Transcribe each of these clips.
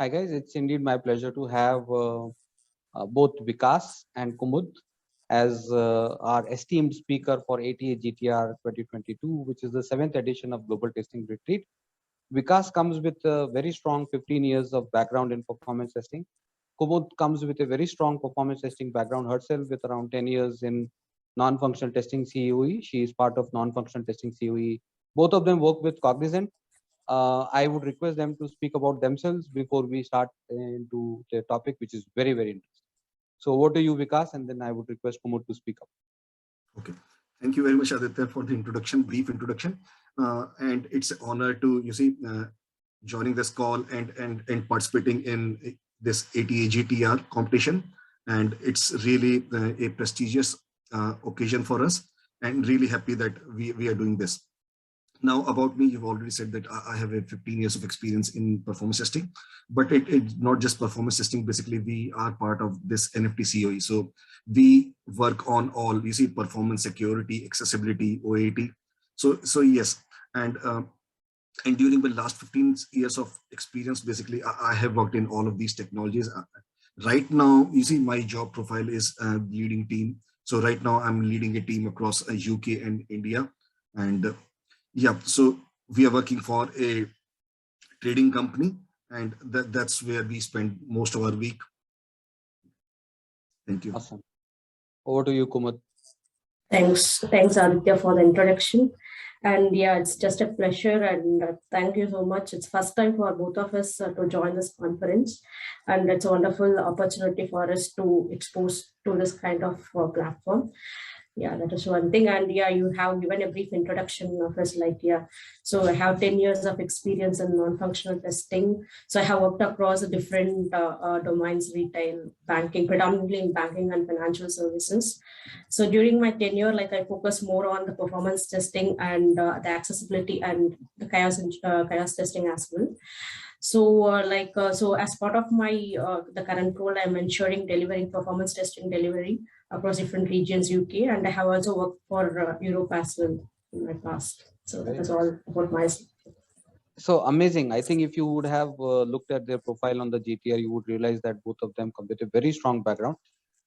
Hi guys, it's indeed my pleasure to have both Vikas and Kumud as our esteemed speaker for ATA GTR 2022, which is the 7th edition of Global Testing Retreat. Vikas comes with a very strong 15 years of background in performance testing. Kumud comes with a very strong performance testing background herself with around 10 years in non-functional testing COE. She is part of non-functional testing COE. Both of them work with Cognizant. I would request them to speak about themselves before we start into the topic, which is very, very interesting. So over to you, Vikas, and then I would request Kumud to speak up. Okay. Thank you very much, Aditya, for the introduction, brief introduction. And it's an honor to, joining this call and participating in this ATA GTR competition. And it's really a prestigious occasion for us, and really happy that we are doing this. Now, about me, you've already said that I have 15 years of experience in performance testing, but it's not just performance testing. Basically, we are part of this NFT COE. So we work on all, performance, security, accessibility, OAT. So yes, and during the last 15 years of experience, basically, I have worked in all of these technologies. Right now, my job profile is leading team. So right now, I'm leading a team across UK and India, and yeah, so we are working for a trading company, and that's where we spend most of our week. Thank you. Awesome. Over to you, Kumud. Thanks, Aditya, for the introduction. And yeah, it's just a pleasure, and thank you so much. It's first time for both of us to join this conference, and it's a wonderful opportunity for us to expose to this kind of platform. Yeah, that is one thing. And yeah, you have given a brief introduction of us, so I have 10 years of experience in non-functional testing. So I have worked across different domains, retail, banking, predominantly in banking and financial services. So during my tenure, I focus more on the performance testing and the accessibility and the chaos testing as well. So so as part of my the current role, I'm ensuring delivering performance testing delivery across different regions, UK, and I have also worked for Europe as well in my past. So that is all about myself. So amazing. I think if you would have looked at their profile on the GTR, you would realize that both of them come with a very strong background.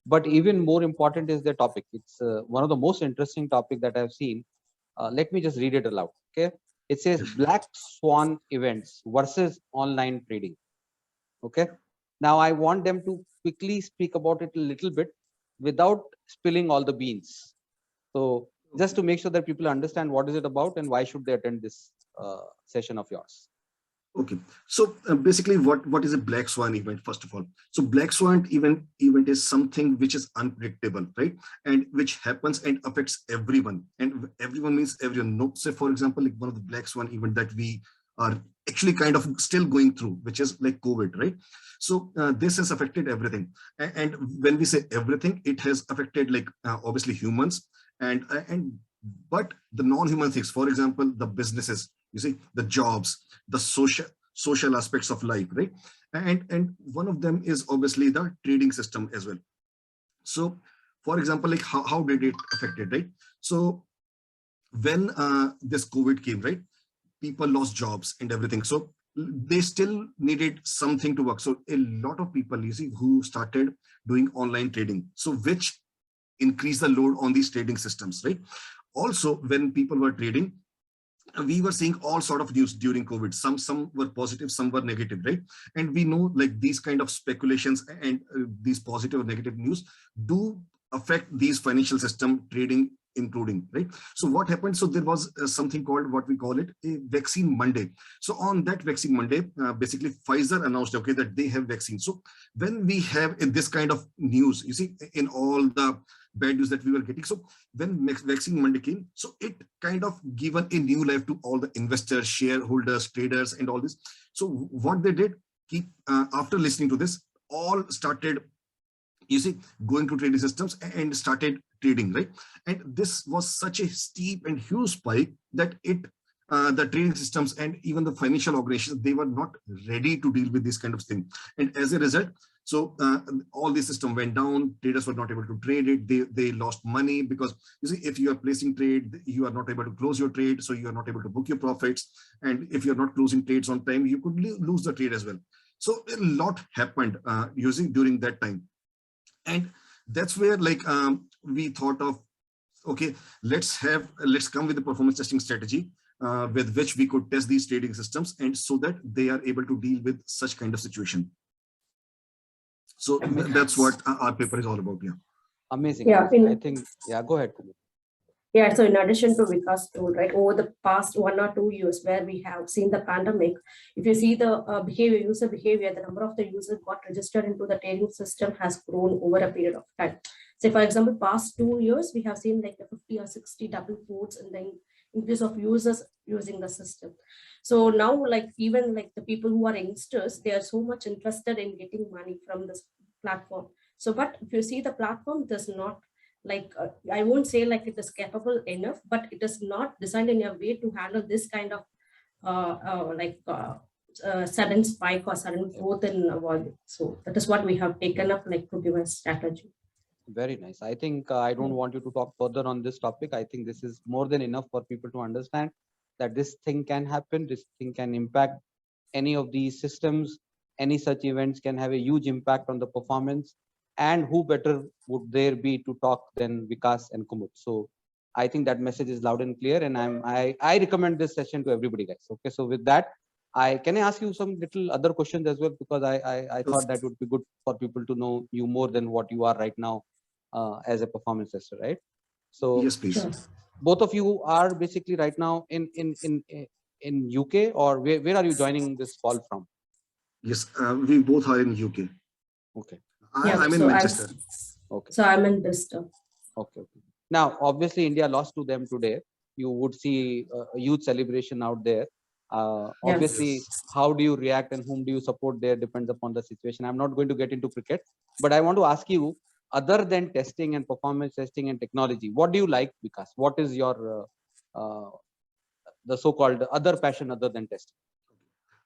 But even more important is the topic. It's one of the most interesting topic that I've seen. Let me just read it aloud. Okay. It says Black Swan events versus online trading. Okay. Now I want them to quickly speak about it a little bit without spilling all the beans. So just to make sure that people understand what is it about and why should they attend this session of yours. Okay, so basically what is a Black Swan event, first of all? So Black Swan event is something which is unpredictable, right? And which happens and affects everyone. And everyone means everyone. No, say for example, one of the Black Swan event that we are actually kind of still going through, which is like COVID, right? So this has affected everything. And when we say everything, it has affected obviously humans but the non-human things, for example, the businesses, the jobs, the social aspects of life, right? And one of them is obviously the trading system as well. So for example, how did it affect it, right? So when this COVID came, right, people lost jobs and everything. So they still needed something to work. So a lot of people, who started doing online trading, so which increased the load on these trading systems, right? Also, when people were trading, we were seeing all sort of news during COVID. Some were positive, some were negative, right? And we know these kind of speculations and these positive or negative news do affect these financial system trading, including, right? So what happened? So there was something called, what we call it, a vaccine Monday. So on that vaccine Monday, basically Pfizer announced, okay, that they have vaccine. So when we have this kind of news, in all the bad news that we were getting, so when vaccine Monday came, so it kind of given a new life to all the investors, shareholders, traders, and all this. So what they did, after listening to this, all started going to trading systems and started trading, right? And this was such a steep and huge spike that the trading systems and even the financial organizations, they were not ready to deal with this kind of thing. And as a result, so all the system went down, traders were not able to trade it, they lost money, because if you are placing trade, you are not able to close your trade, so you are not able to book your profits. And if you're not closing trades on time, you could lose the trade as well. So a lot happened using during that time. And that's where like we thought of, okay, let's come with a performance testing strategy with which we could test these trading systems, and so that they are able to deal with such kind of situation. So that's what our paper is all about. Yeah. Amazing. Yeah, I think, yeah, go ahead. Kumud. Yeah, so in addition to Vikas told, right, over the past 1 or 2 years where we have seen the pandemic, if you see the user behavior, the number of the users got registered into the trading system has grown over a period of time. So for example, past 2 years, we have seen like the 50 or 60 double quotes in the increase of users using the system. So now, like even like the people who are youngsters, they are so much interested in getting money from this platform. So, but if you see the platform does not like I won't say like it is capable enough, but it is not designed in a way to handle this kind of sudden spike or sudden growth in volume. So that is what we have taken up like to give a strategy. Very nice. I think I don't want you to talk further on this topic. I think this is more than enough for people to understand that this thing can happen. This thing can impact any of these systems. Any such events can have a huge impact on the performance. And who better would there be to talk than Vikas and Kumud? So I think that message is loud and clear, and I recommend this session to everybody, guys. Okay, so with that, can I ask you some little other questions as well, because I thought that would be good for people to know you more than what you are right now as a performance tester, right? So yes, please. Sure. Both of you are basically right now in UK, or where are you joining this call from? Yes, we both are in UK. Okay. I'm in Manchester. Okay. So I'm in Bristol. Okay. Now, obviously, India lost to them today. You would see a huge celebration out there. Obviously, Yes. how do you react and whom do you support there depends upon the situation. I'm not going to get into cricket, but I want to ask you, other than testing and performance testing and technology, what do you like, Vikas? What is your the so-called other passion other than testing?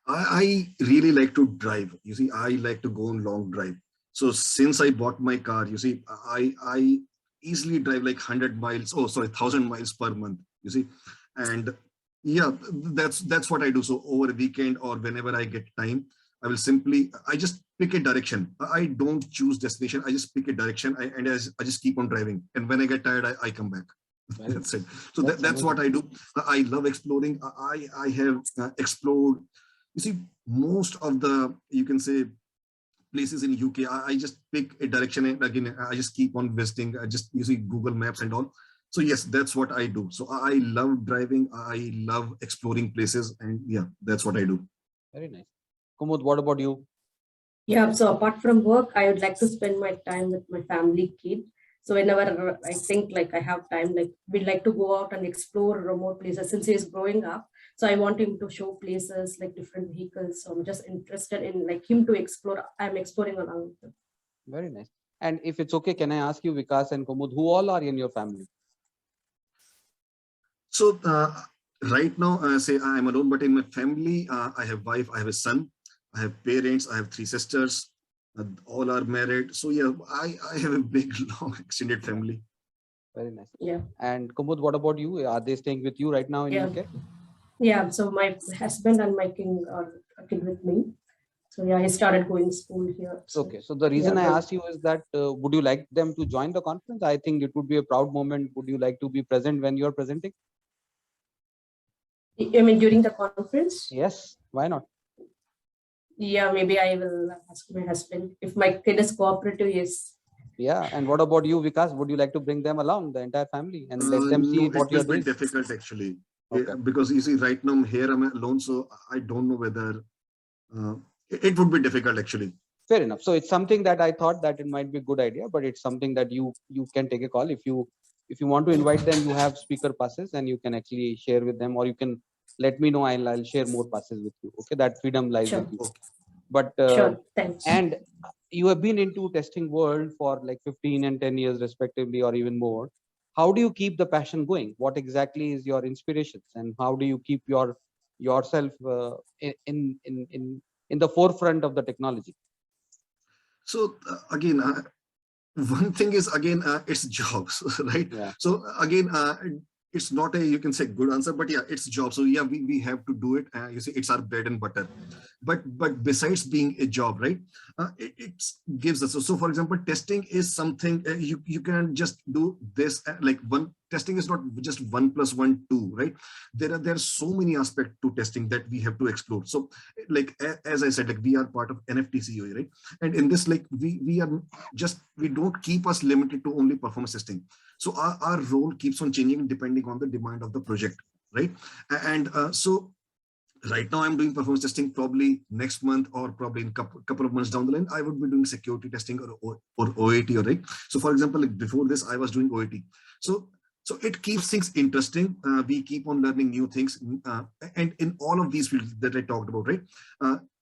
I really like to drive. You see, I like to go on long drive. So since I bought my car, you see, I easily drive like 100 miles, 1,000 miles per month, you see. And yeah, that's what I do. So over a weekend or whenever I get time, I just pick a direction. I don't choose destination. I just pick a direction and I just keep on driving. And when I get tired, I come back. That's it. So that's what I do. I love exploring. I have explored, you see, most of the, you can say, places in UK. I just pick a direction and again, I just keep on visiting. I just using Google Maps and all. So yes, that's what I do. So I love driving. I love exploring places, and yeah, that's what I do. Very nice. Kumud, what about you? Yeah, so apart from work, I would like to spend my time with my family, kid. So whenever I think like I have time, like we'd like to go out and explore remote places since he's growing up. So I want him to show places like different vehicles. So I'm just interested in like him to explore. I'm exploring along with him. Very nice. And if it's okay, can I ask you, Vikas and Kumud, who all are in your family? So right now, say I'm alone, but in my family, I have wife, I have a son, I have parents, I have 3 sisters, all are married. So yeah, I have a big, long, extended family. Very nice. Yeah. And Kumud, what about you? Are they staying with you right now in UK? Yeah. So my husband and my king are kid with me. So yeah, he started going to school here. So, okay. So the reason I asked you is that would you like them to join the conference? I think it would be a proud moment. Would you like to be present when you're presenting? I mean, during the conference? Yes. Why not? Yeah, maybe I will ask my husband. If my kid is cooperative, yes. Yeah. And what about you, Vikas? Would you like to bring them along, the entire family, and let them see what you're doing? It will be difficult actually. Okay. Because you see, right now I'm alone, so I don't know whether it would be difficult actually. Fair enough. So it's something that I thought that it might be a good idea, but it's something that you can take a call. If you want to invite them, you have speaker passes and you can actually share with them, or you can let me know. I'll share more passes with you. Okay, that freedom lies with you. But sure, thanks. And you have been into testing world for like 15 and 10 years respectively, or even more. How do you keep the passion going? What exactly is your inspirations, and how do you keep yourself in the forefront of the technology? So again, one thing is it's jobs, right? Yeah. So again, it's not a, you can say, good answer, but yeah, it's job. So yeah, we have to do it. You see, it's our bread and butter. but besides being a job, right, it gives us. So for example, testing is something you can just do this like one. Testing is not just 1 + 1 2, right? There are so many aspects to testing that we have to explore. So like as I said, like we are part of NFT COE, right? And in this, like we don't keep us limited to only performance testing. So our role keeps on changing depending on the demand of the project, right? And so right now I'm doing performance testing. Probably next month or probably in couple of months down the line, I would be doing security testing or OAT, right? So for example, like before this, I was doing OAT. So it keeps things interesting. We keep on learning new things. And in all of these fields that I talked about, right?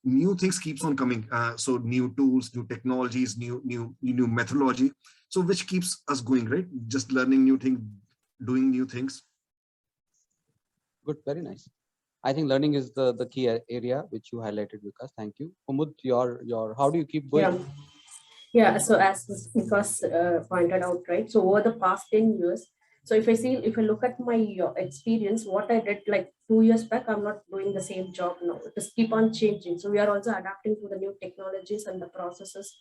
New things keeps on coming. So new tools, new technologies, new methodology. So which keeps us going, right? Just learning new things, doing new things. Good, very nice. I think learning is the key area which you highlighted, Vikas. Thank you. Kumud, your how do you keep going? Yeah. So as Vikas pointed out, right? So over the past 10 years, so if I look at my experience, what I did like 2 years back, I'm not doing the same job now. It just keep on changing. So we are also adapting to the new technologies and the processes.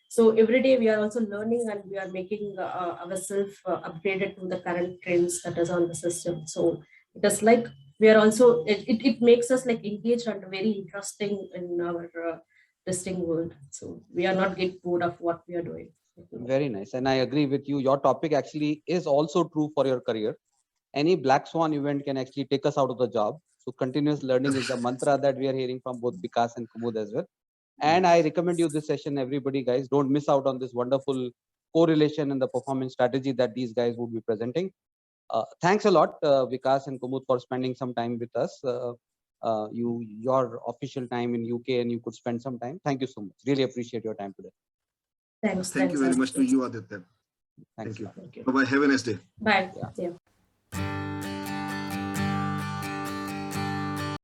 So every day we are also learning and we are making ourselves upgraded to the current trends that is on the system. So it is like we are also it makes us like engaged and very interesting in our testing world. So we are not get bored of what we are doing. Very nice. And I agree with you. Your topic actually is also true for your career. Any black swan event can actually take us out of the job. So continuous learning is the mantra that we are hearing from both Vikas and Kumud as well. And I recommend you this session, everybody, guys. Don't miss out on this wonderful correlation and the performance strategy that these guys would be presenting. Thanks a lot, Vikas and Kumud, for spending some time with us. Your official time in UK, and you could spend some time. Thank you so much. Really appreciate your time today. Thanks. Thank you very much to you, Aditya. Thanks. Thank you. Bye-bye. Have a nice day. Bye. Yeah. Yeah.